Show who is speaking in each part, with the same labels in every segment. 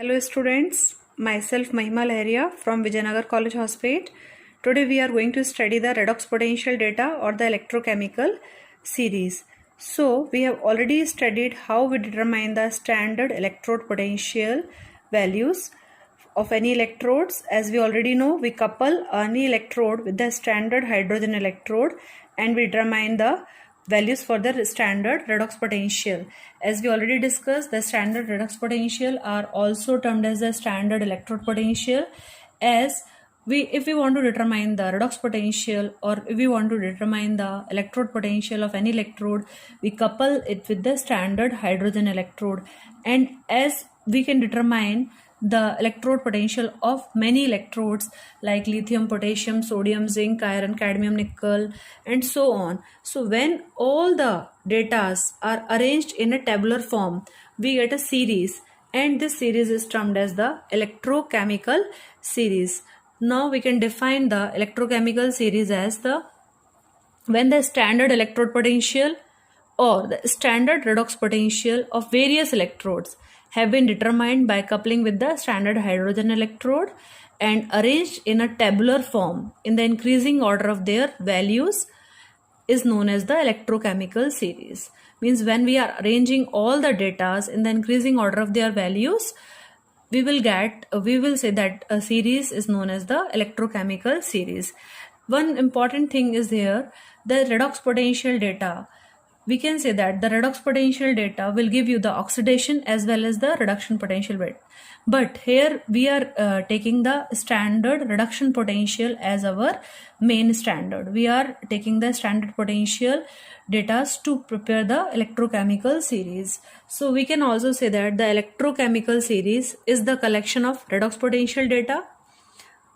Speaker 1: Hello students, myself Mahima Laharia from Vijayanagar College Hospital. Today we are going to study the redox potential data or the electrochemical series. So we have already studied how we determine the standard electrode potential values of any electrodes. As we already know, we couple any electrode with the standard hydrogen electrode and we determine the values for the standard redox potential. As we already discussed, the standard redox potential are also termed as the standard electrode potential. As if we want to determine the redox potential or if we want to determine the electrode potential of any electrode, we couple it with the standard hydrogen electrode. And as we can determine the electrode potential of many electrodes like lithium, potassium, sodium, zinc, iron, cadmium, nickel, and so on. So when all the datas are arranged in a tabular form, we get a series, and this series is termed as the electrochemical series. Now we can define the electrochemical series as when the standard electrode potential or the standard redox potential of various electrodes have been determined by coupling with the standard hydrogen electrode and arranged in a tabular form in the increasing order of their values is known as the electrochemical series. Means when we are arranging all the datas in the increasing order of their values, we will say that a series is known as the electrochemical series. One important thing is here, the redox potential data. We can say that the redox potential data will give you the oxidation as well as the reduction potential rate. But here we are taking the standard reduction potential as our main standard. We are taking the standard potential data to prepare the electrochemical series. So we can also say that the electrochemical series is the collection of redox potential data.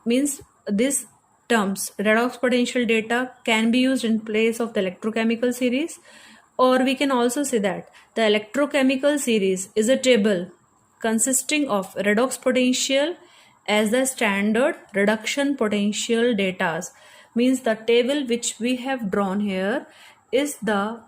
Speaker 1: Means this terms redox potential data can be used in place of the electrochemical series, or we can also say that the electrochemical series is a table consisting of redox potential as the standard reduction potential data. Means the table which we have drawn here is the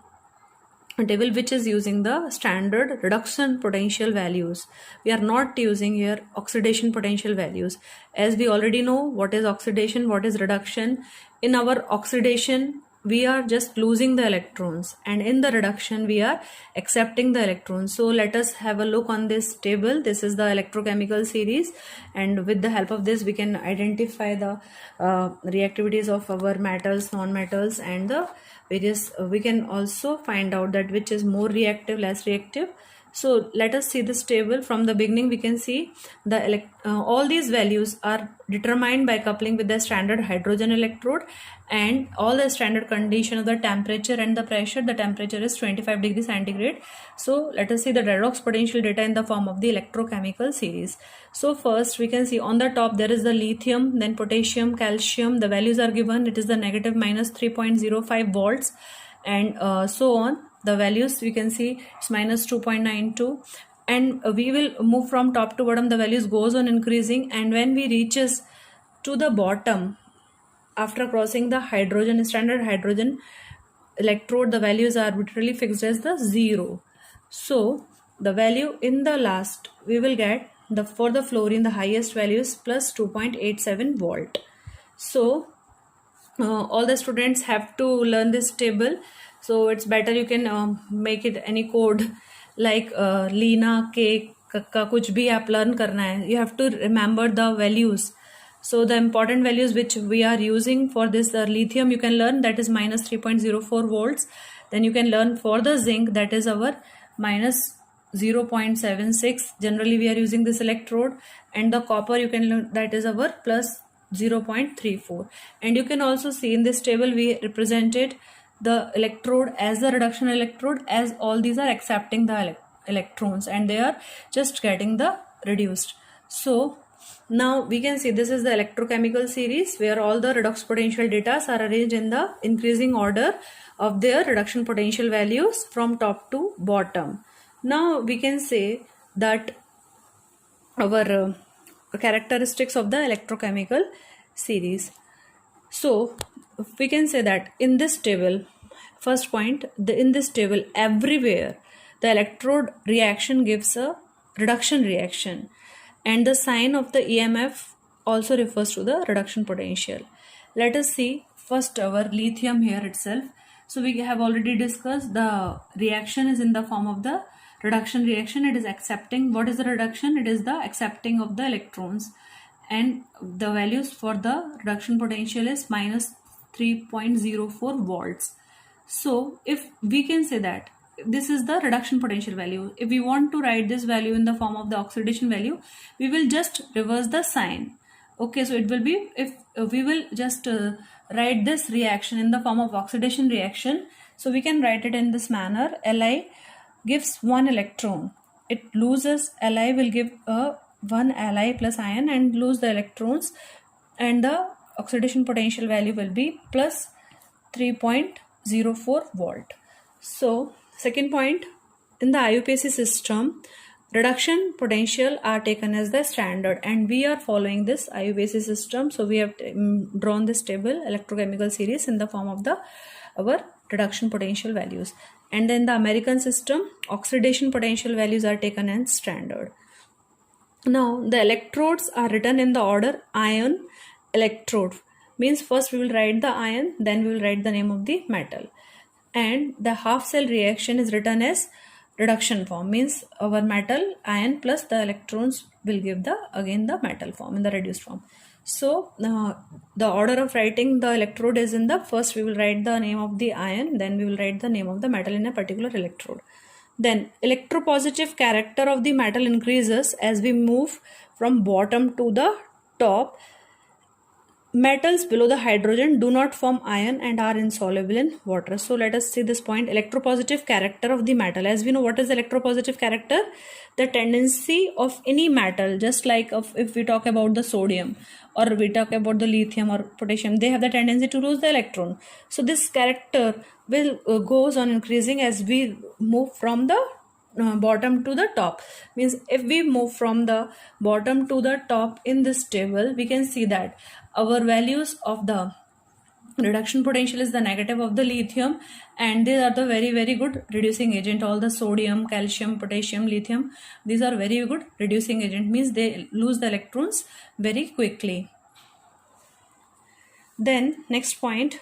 Speaker 1: table which is using the standard reduction potential values. We are not using here oxidation potential values. As we already know what is oxidation, what is reduction. In our oxidation, we are just losing the electrons, and in the reduction we are accepting the electrons. So let us have a look on this table. This is the electrochemical series, and with the help of this we can identify the reactivities of our metals, non-metals, and the various we can also find out that which is more reactive, less reactive. So let us see this table. From the beginning we can see the all these values are determined by coupling with the standard hydrogen electrode and all the standard condition of the temperature and the pressure. The temperature is 25 degrees centigrade. So let us see the redox potential data in the form of the electrochemical series. So first we can see on the top there is the lithium, then potassium, calcium. The values are given. It is the negative minus 3.05 volts and so on. The values we can see it's minus 2.92, and we will move from top to bottom. The values goes on increasing, and when we reaches to the bottom after crossing the hydrogen standard hydrogen electrode, the values are arbitrarily fixed as the 0. So the value in the last we will get for the fluorine the highest value is plus 2.87 volt. So all the students have to learn this table. So it's better you can make it any code like Lina, K, Kakka, कुछ भी आप learn करना है. You have to remember the values. So the important values which we are using for this lithium, you can learn that is minus 3.04 volts. Then you can learn for the zinc, that is our minus 0.76. Generally we are using this electrode, and the copper you can learn that is our plus 0.34. And you can also see in this table we represented the electrode as the reduction electrode, as all these are accepting the electrons and they are just getting the reduced. So now we can see this is the electrochemical series where all the redox potential data are arranged in the increasing order of their reduction potential values from top to bottom. Now we can say that our characteristics of the electrochemical series. So we can say that in this table, first point, in this table everywhere the electrode reaction gives a reduction reaction, and the sign of the EMF also refers to the reduction potential. Let us see first our lithium here itself. So we have already discussed the reaction is in the form of the reduction reaction. It is accepting. What is the reduction? It is the accepting of the electrons, and the values for the reduction potential is minus 3.04 volts. So if we can say that this is the reduction potential value, if we want to write this value in the form of the oxidation value, we will just reverse the sign. Okay, so it will be, if we will just write this reaction in the form of oxidation reaction, so we can write it in this manner. Li gives one electron, it loses, Li will give one Li plus ion and lose the electrons, and the oxidation potential value will be plus 3.04 volt. So second point, in the IUPAC system, reduction potential are taken as the standard, and we are following this IUPAC system. So we have drawn this table, electrochemical series, in the form of our reduction potential values. And then the American system, oxidation potential values are taken as standard. Now the electrodes are written in the order ion electrode, means first we will write the ion, then we will write the name of the metal. And the half cell reaction is written as reduction form, means our metal ion plus the electrons will give the again the metal form in the reduced form. So the order of writing the electrode is in the first we will write the name of the ion, then we will write the name of the metal in a particular electrode. Then electropositive character of the metal increases as we move from bottom to the top. Metals below the hydrogen do not form ion and are insoluble in water. So let us see this point, electropositive character of the metal. As we know, what is electropositive character? The tendency of any metal, just like if we talk about the sodium or we talk about the lithium or potassium, they have the tendency to lose the electron. So this character will goes on increasing as we move from the bottom to the top. Means if we move from the bottom to the top in this table, we can see that our values of the reduction potential is the negative of the lithium, and these are the very good reducing agent. All the sodium, calcium, potassium, lithium, these are very good reducing agent, means they lose the electrons very quickly. Then next point,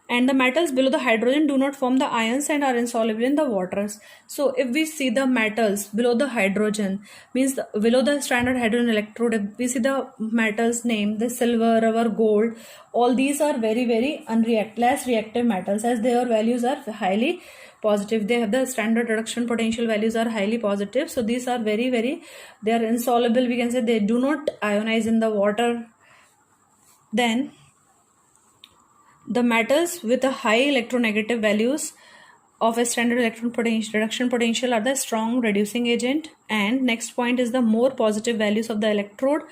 Speaker 1: and the metals below the hydrogen do not form the ions and are insoluble in the waters. So if we see the metals below the hydrogen, means below the standard hydrogen electrode, if we see the metals name, the silver, rubber, gold, all these are very less reactive metals, as their values are highly positive. They have the standard reduction potential values are highly positive. So these are very they are insoluble, we can say they do not ionize in the water. Then the metals with a high electronegative values of a standard electron reduction potential are the strong reducing agent. And next point is the more positive values of the electrode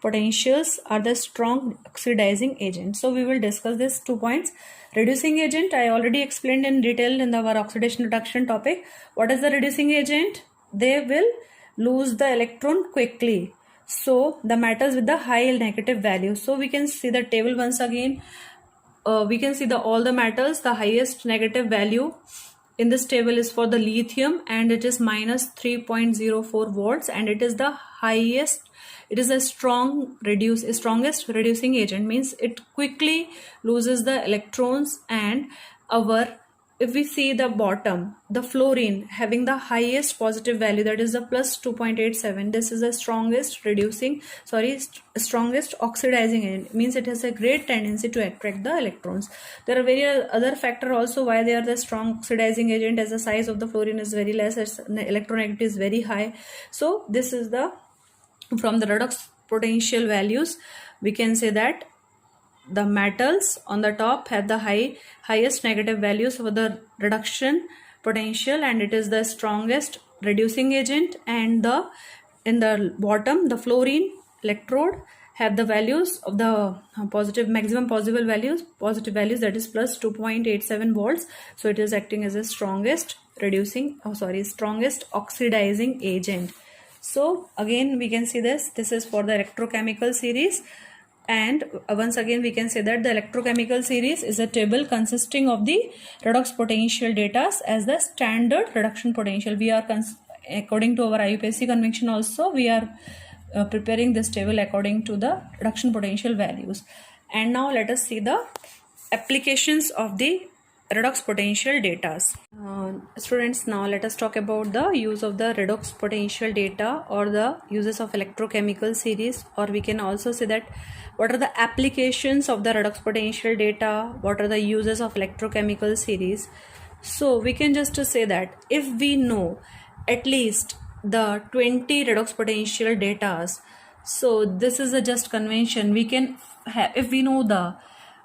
Speaker 1: potentials are the strong oxidizing agent. So we will discuss these 2 points. Reducing agent I already explained in detail in our oxidation reduction topic. What is the reducing agent? They will lose the electron quickly. So the metals with the high negative value. So we can see the table once again. We can see all the metals, the highest negative value in this table is for the lithium, and it is minus 3.04 volts, and it is the highest, it is a strongest reducing agent, means it quickly loses the electrons. And if we see the bottom, the fluorine having the highest positive value, that is the plus 2.87, this is the strongest oxidizing agent, means it has a great tendency to attract the electrons. There are various other factors also why they are the strong oxidizing agent, as the size of the fluorine is very less, its electronegativity is very high. So this is from the redox potential values, we can say that the metals on the top have the highest negative values for the reduction potential, and it is the strongest reducing agent. And in the bottom, the fluorine electrode have the values of the maximum positive values, that is plus 2.87 volts. So it is acting as a strongest oxidizing agent. So again we can see this is for the electrochemical series. And once again we can say that the electrochemical series is a table consisting of the redox potential data as the standard reduction potential. We are according to our IUPAC convention also, we are preparing this table according to the reduction potential values. And now let us see the applications of the redox potential data. Students, now let us talk about the use of the redox potential data or the uses of electrochemical series, or we can also say that what are the applications of the redox potential data, what are the uses of electrochemical series. So we can just say that if we know at least the 20 redox potential datas, so this is a just convention we can have. If we know the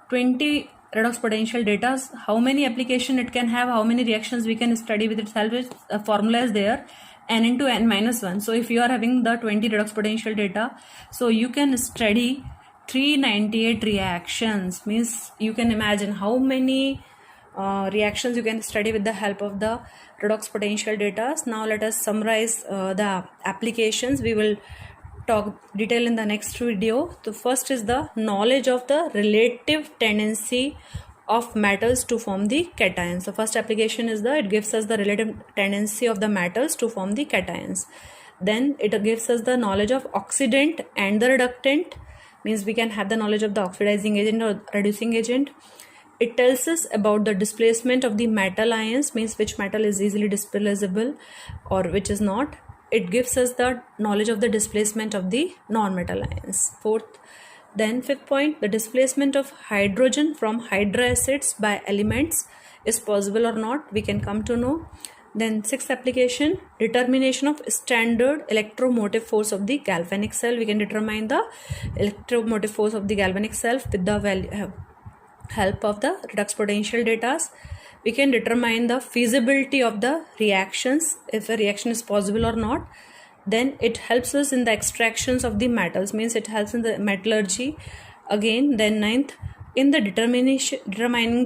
Speaker 1: 20 redox potential data, how many application it can have, how many reactions we can study with itself, a formula is there, n into n minus 1. So if you are having the 20 redox potential data, so you can study 398 reactions. Means you can imagine how many reactions you can study with the help of the redox potential data. Now let us summarize the applications. We will talk detail in the next video. The first is the knowledge of the relative tendency of metals to form the cations. So first application is it gives us the relative tendency of the metals to form the cations. Then it gives us the knowledge of oxidant and the reductant. Means we can have the knowledge of the oxidizing agent or reducing agent. It tells us about the displacement of the metal ions, means which metal is easily displaceable or which is not. It gives us the knowledge of the displacement of the non-metal ions. Fifth point, the displacement of hydrogen from hydroacids by elements is possible or not, we can come to know. Then sixth application, determination of standard electromotive force of the galvanic cell. We can determine the electromotive force of the galvanic cell with the help of the redox potential data. We can determine the feasibility of the reactions, if a reaction is possible or not. Then it helps us in the extractions of the metals, means it helps in the metallurgy again. Then ninth, in the determining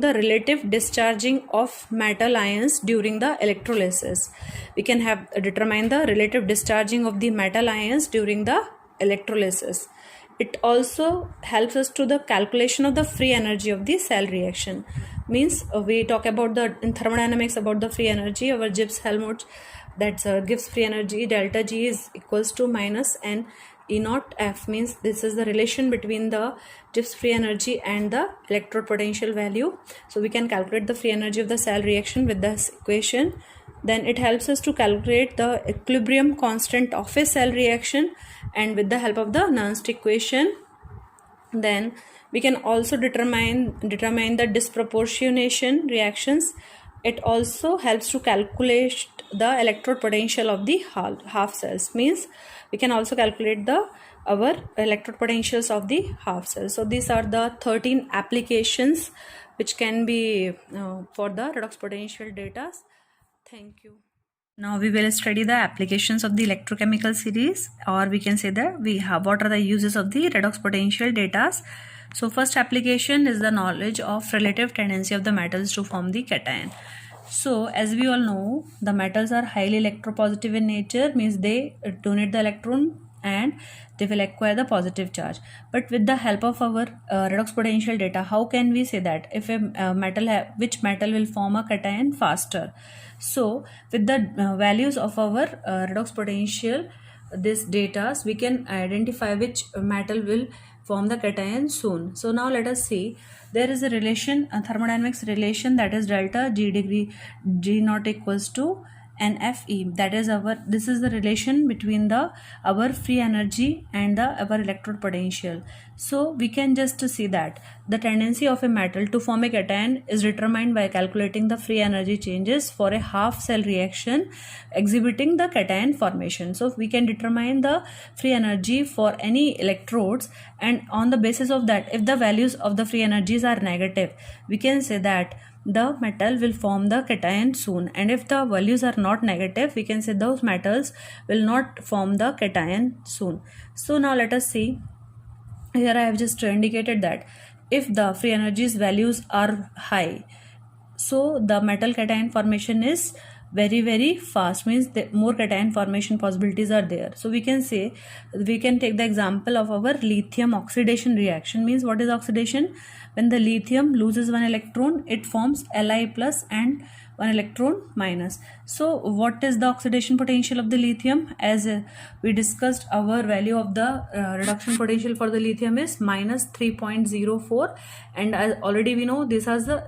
Speaker 1: the relative discharging of metal ions during the electrolysis. We can determine the relative discharging of the metal ions during the electrolysis. It also helps us to the calculation of the free energy of the cell reaction. Means we talk about in thermodynamics about the free energy. Our Gibbs-Helmholtz that gives free energy delta G is equals to minus n E naught F. Means this is the relation between the Gibbs free energy and the electrode potential value. So we can calculate the free energy of the cell reaction with this equation. Then it helps us to calculate the equilibrium constant of a cell reaction and with the help of the Nernst equation. Then we can also determine the disproportionation reactions. It also helps to calculate the electrode potential of the half cells. Means we can also calculate our electrode potentials of the half cells. So these are the 13 applications which can be for the redox potential data. Thank you. Now we will study the applications of the electrochemical series, or we can say that what are the uses of the redox potential data. So first application is the knowledge of relative tendency of the metals to form the cation. So as we all know, the metals are highly electropositive in nature, means they donate the electron and they will acquire the positive charge. But with the help of our redox potential data, how can we say that if a which metal will form a cation faster? So with the values of our redox potential, this data, we can identify which metal will form the cation soon. So now let us see, there is a relation, a thermodynamics relation, that is delta G degree G naught equals to NFE. That is this is the relation between our free energy and our electrode potential. So we can just see that the tendency of a metal to form a cation is determined by calculating the free energy changes for a half cell reaction exhibiting the cation formation. So we can determine the free energy for any electrodes, and on the basis of that, if the values of the free energies are negative, we can say that the metal will form the cation soon, and if the values are not negative, we can say those metals will not form the cation soon. So now let us see, here I have just indicated that if the free energies values are high, so the metal cation formation is very fast, means the more cation formation possibilities are there. So we can say, we can take the example of our lithium oxidation reaction. Means what is oxidation? When the lithium loses one electron, it forms Li plus, and one electron minus. So what is the oxidation potential of the lithium? As we discussed, our value of the reduction potential for the lithium is minus 3.04, and as already we know, this has the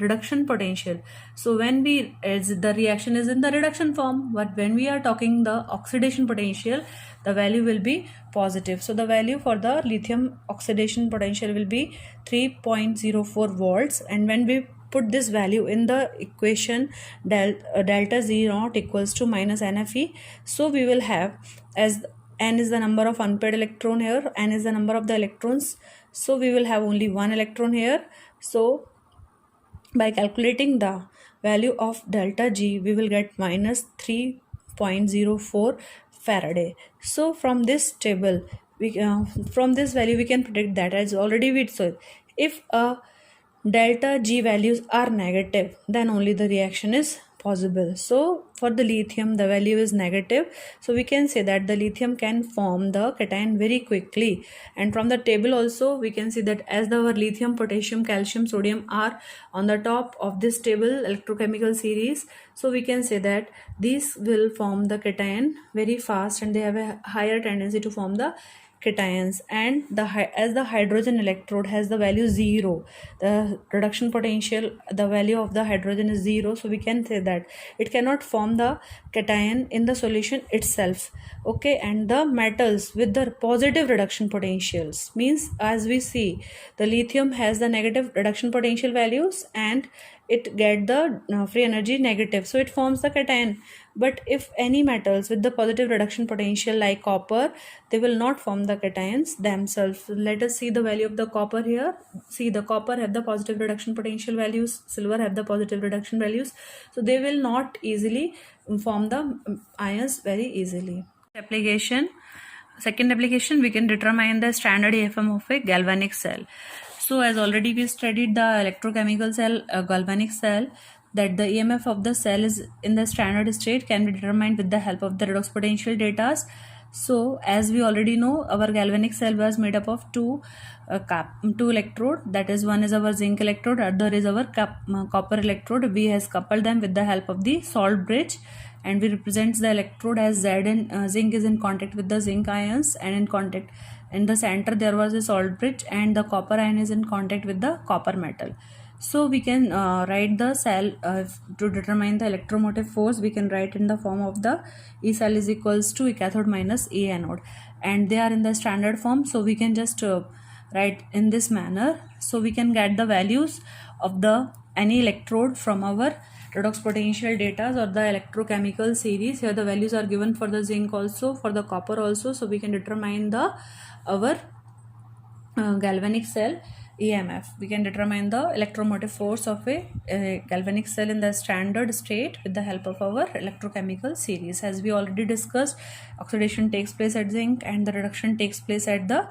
Speaker 1: reduction potential. So when we, as the reaction is in the reduction form, but when we are talking the oxidation potential, the value will be positive. So the value for the lithium oxidation potential will be 3.04 volts, and when we put this value in the equation delta Z naught equals to minus NFE, so we will have, as N is the number of unpaired electron here, N is the number of the electrons, so we will have only one electron here. So by calculating the value of delta G, we will get minus 3.04 Faraday. So from this table, from this value we can predict that, as already we said, if a delta G values are negative, then only the reaction is possible. So for the lithium, the value is negative, so we can say that the lithium can form the cation very quickly. And from the table also we can see that as our lithium, potassium, calcium, sodium are on the top of this table electrochemical series, so we can say that these will form the cation very fast, and they have a higher tendency to form the cations. And as the hydrogen electrode has the value 0, the reduction potential, the value of the hydrogen is 0, so we can say that it cannot form the cation in the solution itself. Okay, and the metals with the positive reduction potentials means, as we see, the lithium has the negative reduction potential values and it get the free energy negative, so it forms the cation. But if any metals with the positive reduction potential like copper, they will not form the cations themselves. Let us see the value of the copper here. See, the copper have the positive reduction potential values, silver have the positive reduction values, so they will not easily form the ions very easily. Second application, we can determine the standard EFM of a galvanic cell. So as already we studied the electrochemical cell, galvanic cell, that the EMF of the cell is in the standard state can be determined with the help of the redox potential data. So as we already know, our galvanic cell was made up of two electrode, that is, one is our zinc electrode, other is our copper electrode. We has coupled them with the help of the salt bridge, and we represents the electrode as Z, and zinc is in contact with the zinc ions, and in contact in the center there was a salt bridge, and the copper ion is in contact with the copper metal. So we can write the cell to determine the electromotive force. We can write in the form of the E cell is equals to E cathode minus E anode, and they are in the standard form, so we can just write in this manner. So we can get the values of the any electrode from our redox potential data or the electrochemical series. Here the values are given for the zinc also, for the copper also, so we can determine the our galvanic cell EMF. We can determine the electromotive force of a galvanic cell in the standard state with the help of our electrochemical series. As we already discussed, oxidation takes place at zinc and the reduction takes place at the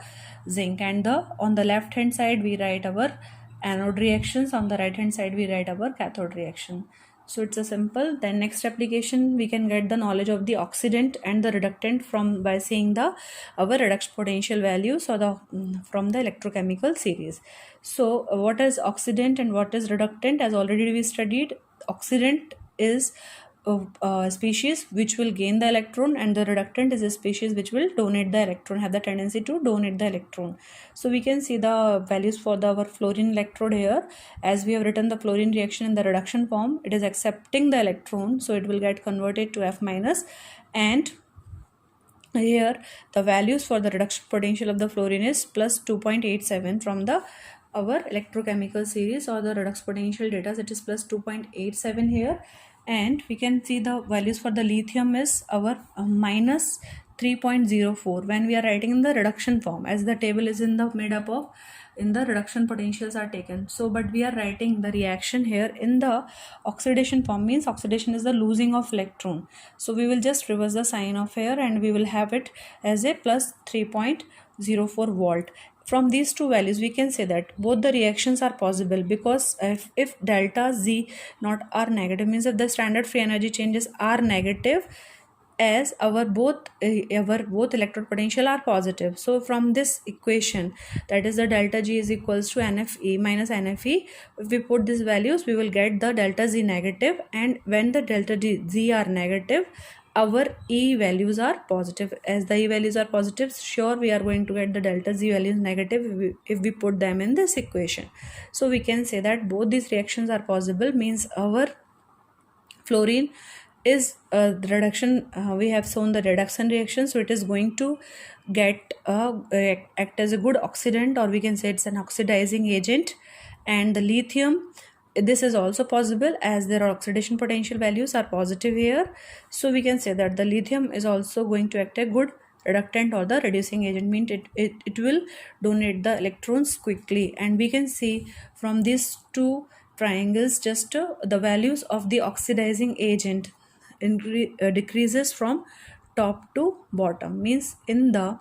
Speaker 1: zinc, and on the left hand side we write our anode reactions, on the right hand side we write our cathode reaction. So it's a simple. Then next application, we can get the knowledge of the oxidant and the reductant from by seeing the our redox potential values or the from the electrochemical series. So what is oxidant and what is reductant? As already we studied, oxidant is a species which will gain the electron, and the reductant is a species which will donate the electron, have the tendency to donate the electron. So we can see the values for our fluorine electrode here. As we have written the fluorine reaction in the reduction form, it is accepting the electron, so it will get converted to F minus, and here the values for the reduction potential of the fluorine is plus 2.87 from the our electrochemical series or the redox potential data. It is plus 2.87 here, and we can see the values for the lithium is our minus 3.04 when we are writing in the reduction form, as the table is in the made up of in the reduction potentials are taken. So but we are writing the reaction here in the oxidation form, means oxidation is the losing of electron, so we will just reverse the sign of here and we will have it as a plus 3.04 volt. From these two values we can say that both the reactions are possible, because if delta Z not are negative, means if the standard free energy changes are negative, as our both electrode potential are positive. So from this equation, that is the delta G is equals to NFE minus NFE, if we put these values we will get the delta Z negative, and when the delta Z are negative, our E values are positive. As the E values are positive, sure we are going to get the delta Z values negative if we put them in this equation. So we can say that both these reactions are possible, means our fluorine is the reduction, we have shown the reduction reaction, so it is going to get act as a good oxidant, or we can say it's an oxidizing agent. And the lithium, this is also possible as their oxidation potential values are positive here, so we can say that the lithium is also going to act a good reductant or the reducing agent, means it will donate the electrons quickly. And we can see from these two triangles just the values of the oxidizing agent decreases from top to bottom, means in the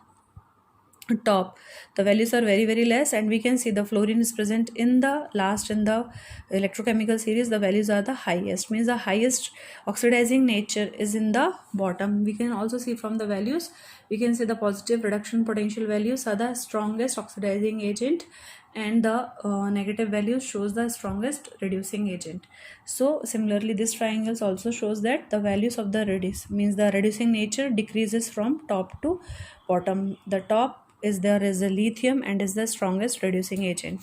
Speaker 1: top the values are very less, and we can see the fluorine is present in the last in the electrochemical series, the values are the highest, means the highest oxidizing nature is in the bottom. We can also see from the values, we can see the positive reduction potential values are the strongest oxidizing agent, and the negative values shows the strongest reducing agent. So similarly this triangles also shows that the values of the means the reducing nature decreases from top to bottom. The top is there is a lithium and is the strongest reducing agent.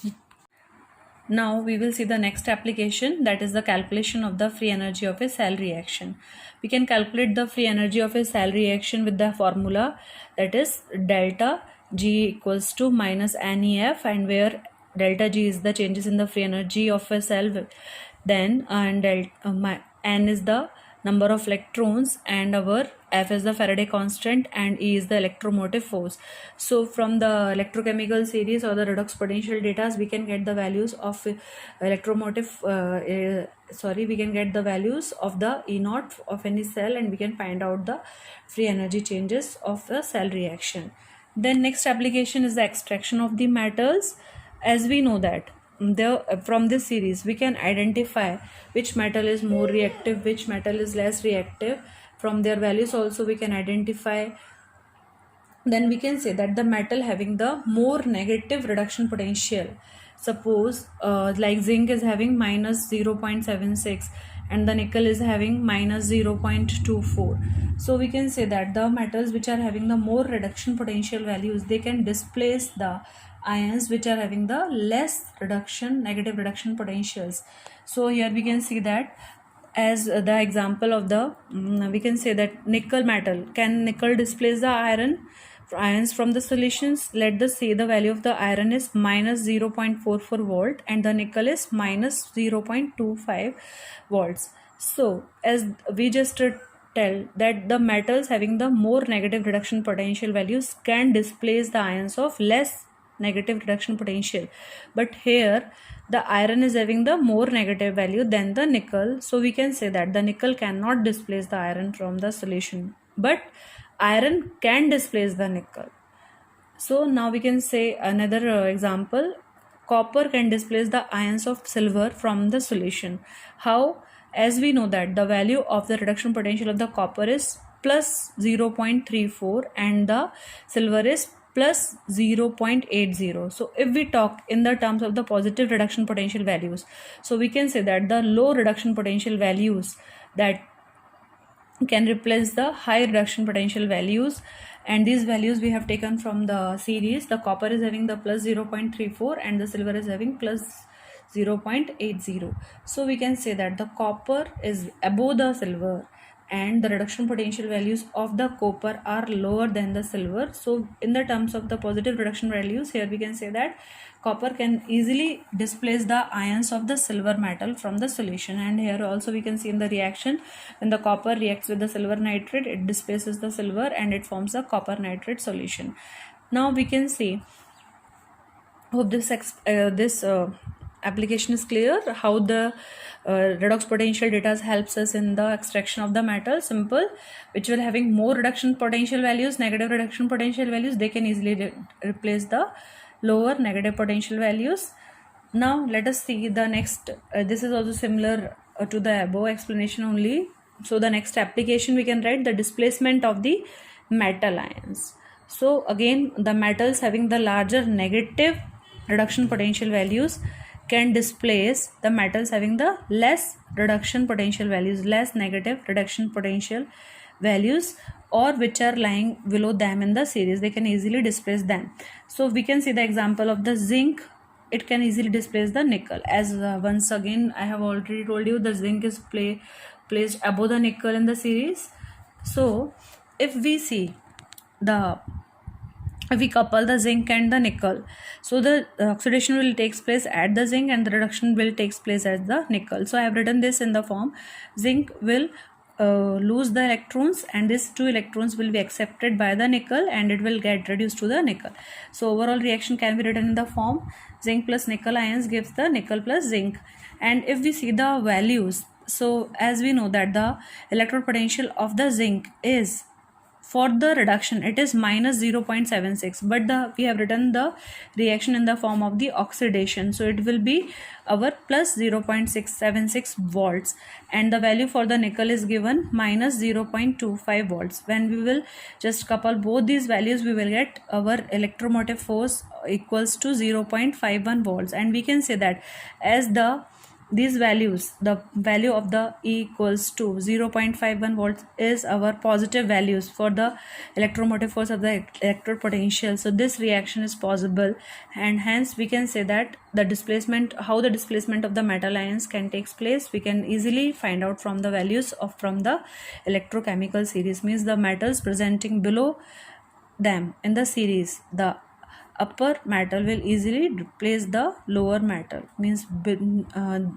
Speaker 1: Now we will see the next application, that is the calculation of the free energy of a cell reaction. We can calculate the free energy of a cell reaction with the formula, that is delta G equals to minus NEF, and where delta G is the changes in the free energy of a cell, then and N is the number of electrons, and our F is the Faraday constant, and E is the electromotive force. So from the electrochemical series or the redox potential data, we can get the values of electromotive we can get the values of the E naught of any cell, and we can find out the free energy changes of a cell reaction. Then next application is the extraction of the metals. As we know that from this series we can identify which metal is more reactive, which metal is less reactive. From their values also we can identify. Then we can say that the metal having the more negative reduction potential, suppose like zinc is having minus 0.76 and the nickel is having minus 0.24. So we can say that the metals which are having the more reduction potential values, they can displace the ions which are having the less negative reduction potentials. So here we can see that as the example of the we can say that nickel metal, can nickel displace the ions from the solutions? Let us say the value of the iron is minus 0.44 volt and the nickel is minus 0.25 volts. So as we just tell that the metals having the more negative reduction potential values can displace the ions of less negative reduction potential, but here the iron is having the more negative value than the nickel, so we can say that the nickel cannot displace the iron from the solution, but iron can displace the nickel. So now we can say another example, copper can displace the ions of silver from the solution. How? As we know that the value of the reduction potential of the copper is plus 0.34 and the silver is plus 0.80. So if we talk in the terms of the positive reduction potential values, so we can say that the low reduction potential values that can replace the high reduction potential values, and these values we have taken from the series. The copper is having the plus 0.34 and the silver is having plus 0.80. So we can say that the copper is above the silver and the reduction potential values of the copper are lower than the silver. So in the terms of the positive reduction values, here we can say that copper can easily displace the ions of the silver metal from the solution. And here also we can see in the reaction, when the copper reacts with the silver nitrate, it displaces the silver and it forms a copper nitrate solution. Now we can see, hope this application is clear, how the redox potential data helps us in the extraction of the metal. Simple, which will having more reduction potential values, negative reduction potential values, they can easily replace the lower negative potential values. Now let us see the next. This is also similar to the above explanation only. So the next application we can write the displacement of the metal ions. So again, the metals having the larger negative reduction potential values can displace the metals having the less reduction potential values, less negative reduction potential values, or which are lying below them in the series. They can easily displace them. So we can see the example of the zinc. It can easily displace the nickel. As once again I have already told you, the zinc is placed above the nickel in the series. So if we see if we couple the zinc and the nickel, so the oxidation will take place at the zinc and the reduction will take place at the nickel. So I have written this in the form: zinc will lose the electrons and these 2 electrons will be accepted by the nickel and it will get reduced to the nickel. So overall reaction can be written in the form zinc plus nickel ions gives the nickel plus zinc. And if we see the values, so as we know that the electrode potential of the zinc is, for the reduction it is minus 0.76, but we have written the reaction in the form of the oxidation, so it will be our plus 0.676 volts, and the value for the nickel is given minus 0.25 volts. When we will just couple both these values, we will get our electromotive force equals to 0.51 volts, and we can say that as these values, the value of the E equals to 0.51 volts is our positive values for the electromotive force of the electrode potential. So this reaction is possible, and hence we can say that the displacement, how the displacement of the metal ions can take place, we can easily find out from the values from the electrochemical series. Means the metals presenting below them in the series, the upper metal will easily replace the lower metal. Means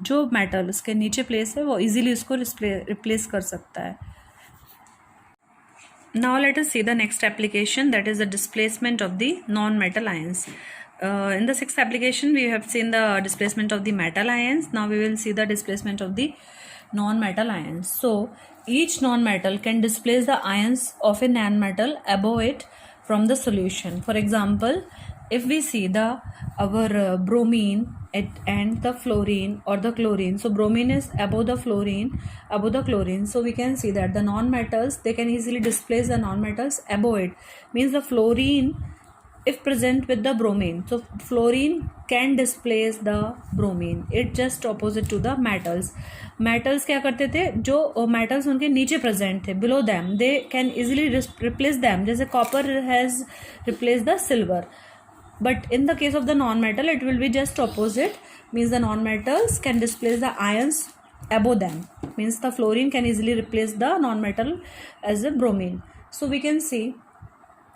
Speaker 1: जो metal इसके नीचे place है वो easily इसको replace कर सकता है. Now let us see the next application, that is the displacement of the non-metal ions. In the sixth application we have seen the displacement of the metal ions. Now we will see the displacement of the non-metal ions. So each non-metal can displace the ions of a non-metal above it from the solution. For example, if we see our bromine and the fluorine or the chlorine, so bromine is above the chlorine, so we can see that the non-metals, they can easily displace the non-metals above it. Means the fluorine if present with the bromine, so fluorine can displace the bromine. It just opposite to the metals. Metals क्या करते थे, जो metals उनके नीचे present थे, below them, they can easily replace them. जैसे copper has replaced the silver. But in the case of the non-metal, it will be just opposite. Means the non-metals can displace the ions above them. Means the fluorine can easily replace the non-metal as a bromine. So we can see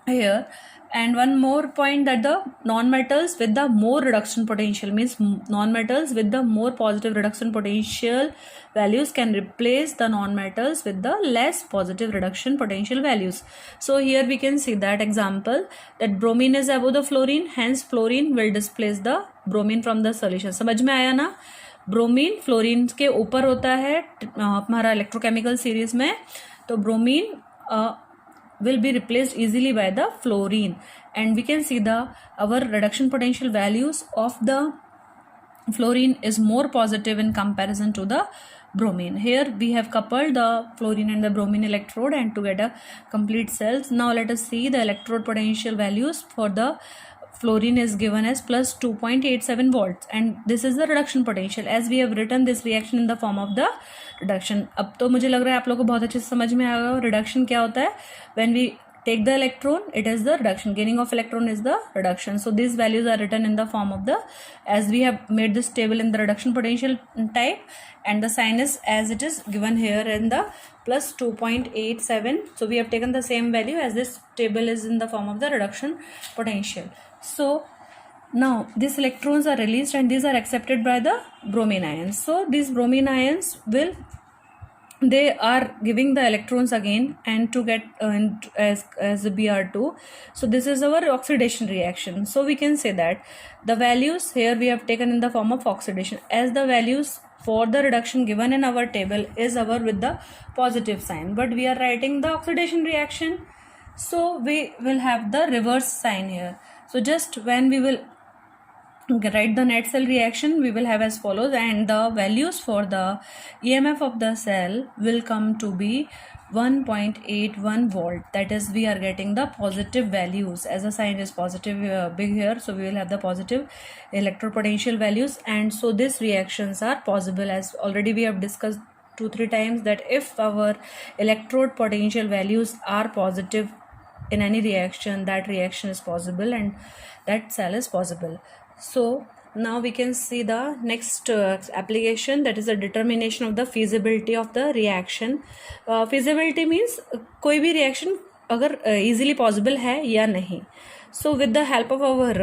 Speaker 1: here. And one more point, that the non-metals with the more reduction potential, means non-metals with the more positive reduction potential values can replace the non-metals with the less positive reduction potential values. So here we can see that example, that bromine is above the fluorine, hence fluorine will displace the bromine from the solution. समझ में आया ना? Bromine fluorine के ऊपर होता है हमारा electrochemical series में, तो bromine will be replaced easily by the fluorine, and we can see our reduction potential values of the fluorine is more positive in comparison to the bromine. Here we have coupled the fluorine and the bromine electrode and to get a complete cells. Now let us see the electrode potential values for the fluorine is given as plus 2.87 volts, and this is the reduction potential as we have written this reaction in the form of the reduction. अब तो मुझे लग रहा है आप लोगों को बहुत अच्छे से समझ में आएगा reduction क्या होता है. When we take the electron, it is the reduction. Gaining of electron is the reduction. So these values are written in the form of the, as we have made this table in the reduction potential type, and the sign is as it is given here in the plus 2.87. So we have taken the same value as this table is in the form of the reduction potential. So now these electrons are released and these are accepted by the bromine ions. So these bromine ions they are giving the electrons again and to get as Br2. So this is our oxidation reaction. So we can say that the values here we have taken in the form of oxidation, as the values for the reduction given in our table is our with the positive sign, but we are writing the oxidation reaction, so we will have the reverse sign here. So just when we will write the net cell reaction, we will have as follows, and the values for the EMF of the cell will come to be 1.81 volt. That is, we are getting the positive values, as the sign is positive big here, so we will have the positive electropotential values. And so these reactions are possible, as already we have discussed 2-3 times, that if our electrode potential values are positive in any reaction, that reaction is possible and that cell is possible. So now we can see the next application, that is the determination of the feasibility of the reaction. Feasibility means कोई भी reaction अगर easily possible है या नहीं. So with the help of our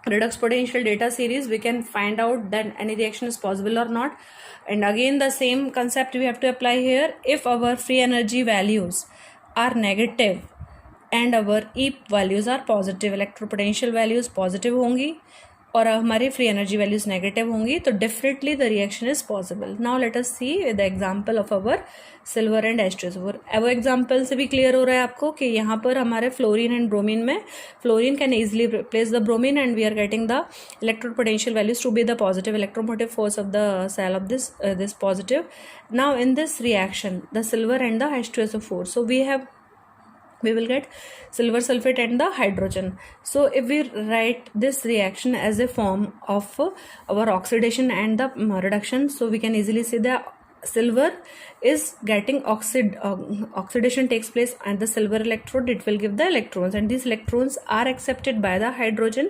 Speaker 1: redox potential data series, we can find out that any reaction is possible or not. And again the same concept we have to apply here. If our free energy values are negative and our E values are positive, electropotential values positive होंगी और हमारी free energy values negative होंगी, तो definitely the reaction is possible. Now let us see the example of our silver and H2SO4. अब example से भी clear हो रहा है आपको कि यहाँ पर हमारे fluorine and bromine में fluorine can easily replace the bromine and we are getting the electrode potential values to be the positive electromotive force of the cell of this positive. Now in this reaction, the silver and the H2SO4, so we will get silver sulfate and the hydrogen. So if we write this reaction as a form of our oxidation and the reduction, so we can easily see the silver is getting oxidation takes place and the silver electrode, it will give the electrons, and these electrons are accepted by the hydrogen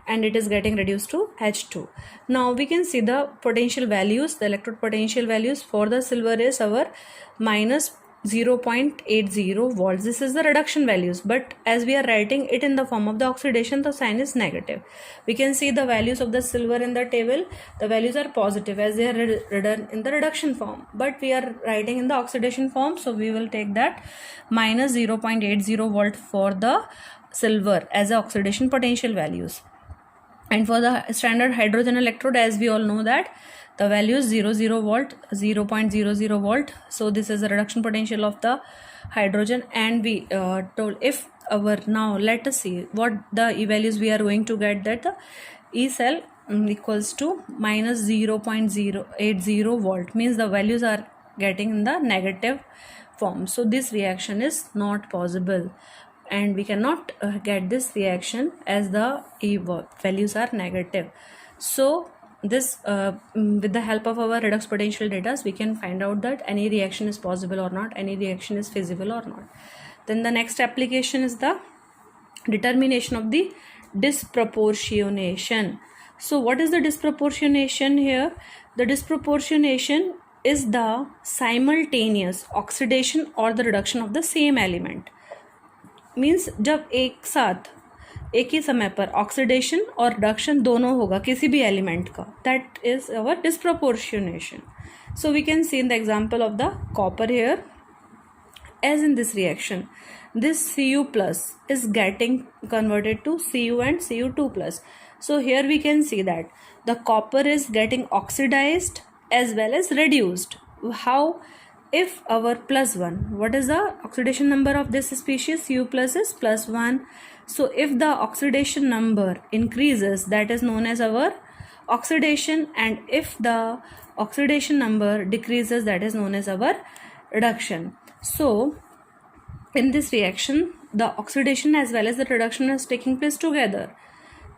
Speaker 1: and it is getting reduced to H2. Now we can see the potential values, the electrode potential values for the silver is our minus 0.80 volts. This is the reduction values, but as we are writing it in the form of the oxidation, the sign is negative. We can see the values of the silver in the table, the values are positive as they are written in the reduction form, but we are writing in the oxidation form, so we will take that minus 0.80 volt for the silver as the oxidation potential values. And for the standard hydrogen electrode, as we all know that the value is 0.00 volt. So this is the reduction potential of the hydrogen, and we told if our, now let us see what the E values we are going to get, that the E cell equals to minus 0.080 volt, means the values are getting in the negative form. So this reaction is not possible and we cannot get this reaction as the E values are negative. So this with the help of our redox potential data, we can find out that any reaction is possible or not, any reaction is feasible or not. Then the next application is the determination of the disproportionation. So what is the disproportionation here? The disproportionation is the simultaneous oxidation or the reduction of the same element. Means जब एक साथ एक ही समय पर oxidation और reduction दोनों होगा किसी भी एलिमेंट का, that is our disproportionation. So we can see in the example of the copper here, as in this reaction this Cu plus is getting converted to Cu and Cu2 plus. So here we can see that the copper is getting oxidized as well as reduced. How? If our plus 1, what is the oxidation number of this species? Cu plus is plus 1. So if the oxidation number increases, that is known as our oxidation, and if the oxidation number decreases, that is known as our reduction. So in this reaction the oxidation as well as the reduction is taking place together.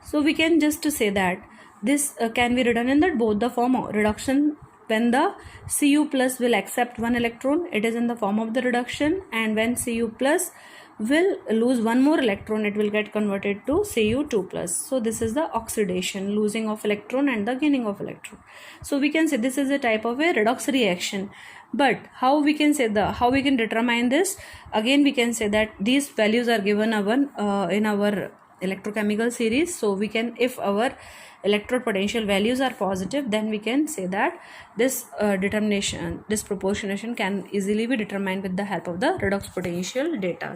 Speaker 1: So we can just say that this can be written in that both the form of reduction. When the Cu plus will accept one electron, it is in the form of the reduction, and when Cu plus will lose one more electron, it will get converted to Cu2 plus. So this is the oxidation, losing of electron and the gaining of electron. So we can say this is a type of a redox reaction. But how we can say how we can determine this? Again we can say that these values are given in our electrochemical series. So we can, if our electrode potential values are positive, then we can say that this disproportionation can easily be determined with the help of the redox potential data.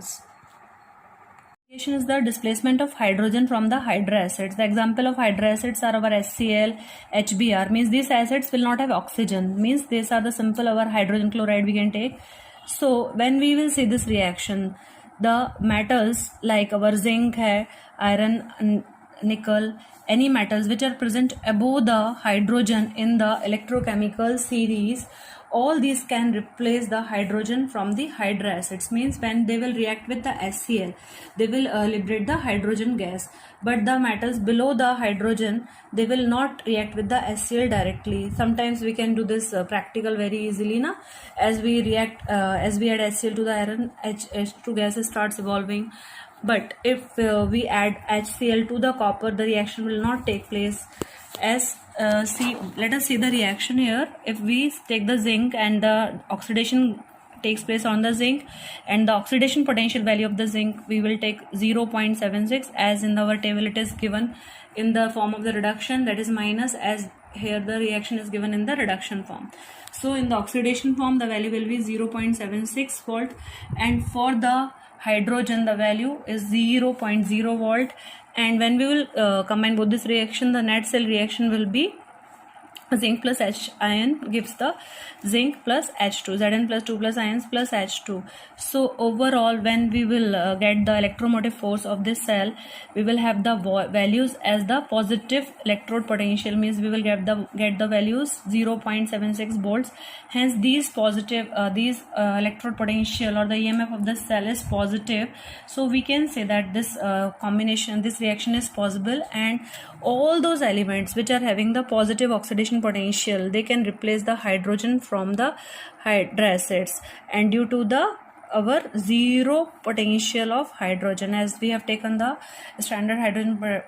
Speaker 1: Is the displacement of hydrogen from the hydroacids. The example of hydroacids are our HCl, HBr, means these acids will not have oxygen, means these are the simple our hydrogen chloride we can take. So when we will see this reaction, the metals like our zinc hai, iron nickel, any metals which are present above the hydrogen in the electrochemical series, all these can replace the hydrogen from the hydra acids. Means when they will react with the HCl, they will liberate the hydrogen gas. But the metals below the hydrogen, they will not react with the HCl directly. Sometimes we can do this practical very easily, na? As we react, as we add HCl to the iron, H2 gas starts evolving. But if we add HCl to the copper, the reaction will not take place. As let us see the reaction here. If we take the zinc and the oxidation takes place on the zinc, and the oxidation potential value of the zinc, we will take 0.76, as in our table it is given in the form of the reduction, that is minus, as here the reaction is given in the reduction form. So in the oxidation form the value will be 0.76 volt, and for the hydrogen the value is 0.0 volt. And when we will combine both this reaction, the net cell reaction will be zinc plus H ion gives the zinc plus H2, Zn plus 2 plus ions plus H2. So overall, when we will get the electromotive force of this cell, we will have the values as the positive electrode potential, means we will get the values 0.76 volts. Hence these positive electrode potential or the EMF of the cell is positive. So we can say that this combination, this reaction is possible, and all those elements which are having the positive oxidation potential, they can replace the hydrogen from the hydra acids. And due to our zero potential of hydrogen, as we have taken the standard hydrogen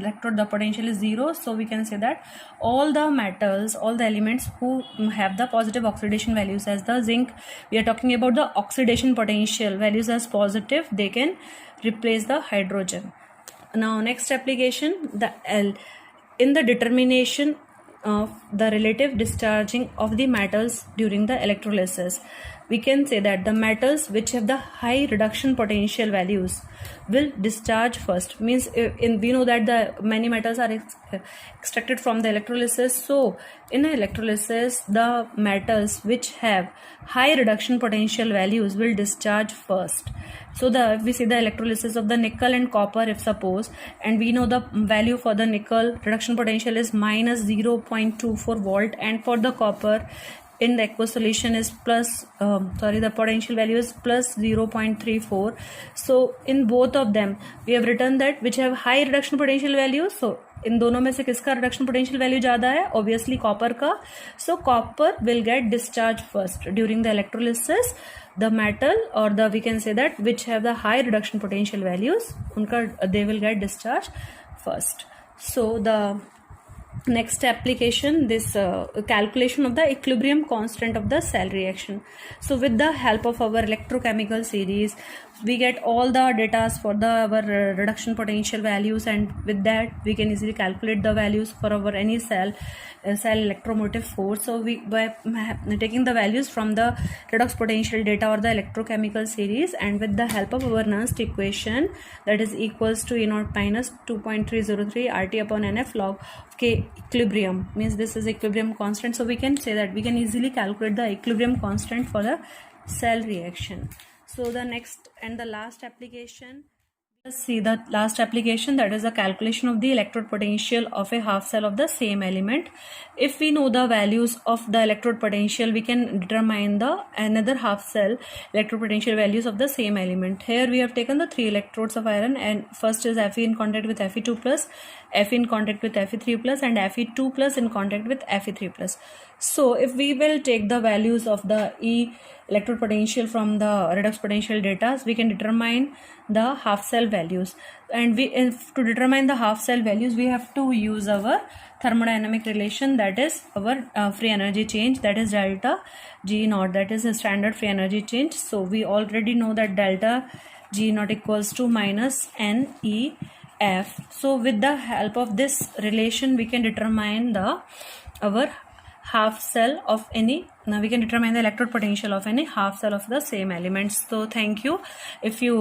Speaker 1: electrode, the potential is 0. So we can say that all the metals, all the elements who have the positive oxidation values, as the zinc, we are talking about the oxidation potential values as positive, they can replace the hydrogen. Now next application, the L, in the determination of the relative discharging of the metals during the electrolysis. We can say that the metals which have the high reduction potential values will discharge first. Means we know that the many metals are extracted from the electrolysis. So in electrolysis, the metals which have high reduction potential values will discharge first. So if we see the electrolysis of the nickel and copper, if suppose, and we know the value for the nickel reduction potential is minus 0.24 volt, and for the copper in the aqueous solution is the potential value is plus 0.34. So in both of them we have written that which have high reduction potential value. So इन दोनों में से किसका reduction potential value ज्यादा है? Obviously copper का. So copper will get discharge first during the electrolysis. The metal और the we can say that which have the high reduction potential values, उनका they will get discharge first. So the next application, this calculation of the equilibrium constant of the cell reaction. So with the help of our electrochemical series, we get all the data for our reduction potential values, and with that we can easily calculate the values for our any cell electromotive force. So we, by taking the values from the redox potential data or the electrochemical series, and with the help of our Nernst equation, that is equals to E naught minus 2.303 RT upon NF log K equilibrium, means this is equilibrium constant. So we can say that we can easily calculate the equilibrium constant for the cell reaction. So the next and the last application, let's see the last application, that is the calculation of the electrode potential of a half cell of the same element. If we know the values of the electrode potential, we can determine the another half cell electrode potential values of the same element. Here we have taken the 3 electrodes of iron, and first is Fe in contact with Fe2 plus, Fe in contact with Fe3 plus, and Fe2 plus in contact with Fe3 plus. So if we will take the values of the E electrode potential from the redox potential data, we can determine the half cell values. And to determine the half cell values, we have to use our thermodynamic relation, that is our free energy change, that is delta G naught, that is a standard free energy change. So we already know that delta G naught equals to minus NEF. So with the help of this relation, we can determine our half cell of any, now we can determine the electrode potential of any half cell of the same elements. So thank you. If you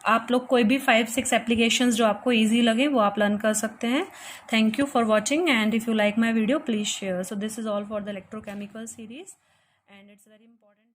Speaker 1: आप लोग कोई भी 5-6 applications जो आपको easy लगे वो आप learn कर सकते हैं. Thank you for watching, and if you like my video please share. So this is all for the electrochemical series, and it's very important.